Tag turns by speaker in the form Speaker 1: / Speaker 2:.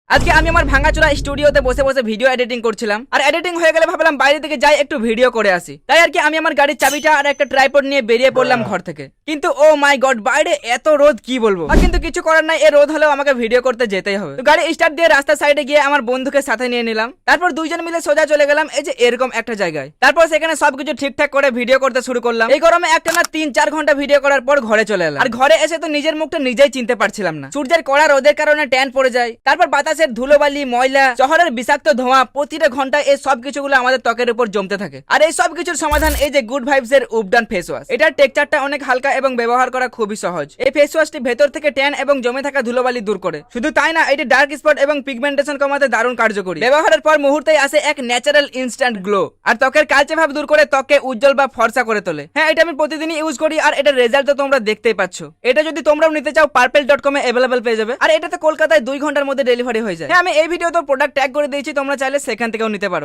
Speaker 1: আজকে আমি আমার ভাঙাচোরা স্টুডিওতে বসে বসে ভিডিও এডিটিং করছিলাম, আর এডিটিং হয়ে গেলে ভাবলাম বাইরে থেকে যাই একটু ভিডিও করে আসি। তাই আর কি আমি আমার গাড়ির চাবিটা আর একটা ট্রাইপড নিয়ে বেরিয়ে পড়লাম ঘর থেকে। কিন্তু ও মাই গড, বাইরে এত রোদ কি বলবো। আর কিন্তু কিছু করার নাই, এই রোদ হলেও আমাকে ভিডিও করতে যেতেই হবে। তো গাড়ি স্টার্ট দিয়ে রাস্তার সাইডে গিয়ে আমার বন্ধুকে সাথে নিয়ে নিলাম। তারপর দুইজন মিলে সোজা চলে গেলাম এই যে এরকম একটা জায়গায়। তারপর সেখানে সবকিছু ঠিকঠাক করে ভিডিও করতে শুরু করলাম। এই গরমে একটা না 3-4 ঘন্টা ভিডিও করার পর ঘরে চলে এলাম। আর ঘরে এসে তো নিজের মুখটা নিজেই চিনতে পারছিলাম না। সূর্যের কড়া রোদের কারণে ট্যান পড়ে যায়, তারপর বাতাসের ধুলোবালি, ময়লা, শহরের বিষাক্ত ধোঁয়া প্রতিটা ঘন্টায় এই সব কিছুগুলো আমাদের ত্বকের উপর জমতে থাকে। আর এই সব কিছুর সমাধান এই যে গুড ভাইবস এর উবডান ফেস ওয়াশ। এটার টেক্সচারটা অনেক হালকা এবং ব্যবহার করা খুবই সহজ। এই ফেস ওয়াশটি ভেতর থেকে ট্যান এবং জমে থাকা ধুলোবালি দূর করে। শুধু তাই না, এটি ডার্ক স্পট এবং পিগমেন্টেশন কমাতে দারুণ কার্যকরী। ব্যবহারের পর মুহূর্তেই আসে এক ন্যাচারাল ইনস্ট্যান্ট গ্লো, আর ত্বকের কালচে ভাব দূর করে ত্বককে উজ্জ্বল বা ফর্সা করে তোলে। হ্যাঁ, এটা আমি প্রতিদিনই ইউজ করি আর এটার রেজাল্ট তো তোমরা দেখতেই পাচ্ছ। এটা যদি তোমরাও নিতে চাও purple.com এ अवेलेबल পেয়ে যাবে। আর এটাতে কলকাতায় 2 ঘন্টার মধ্যে ডেলিভারি হয়ে যায়। হ্যাঁ, আমি এই ভিডিওতে প্রোডাক্ট ট্যাগ করে দিয়েছি, তোমরা চাইলে সেখান থেকেও নিতে পারো।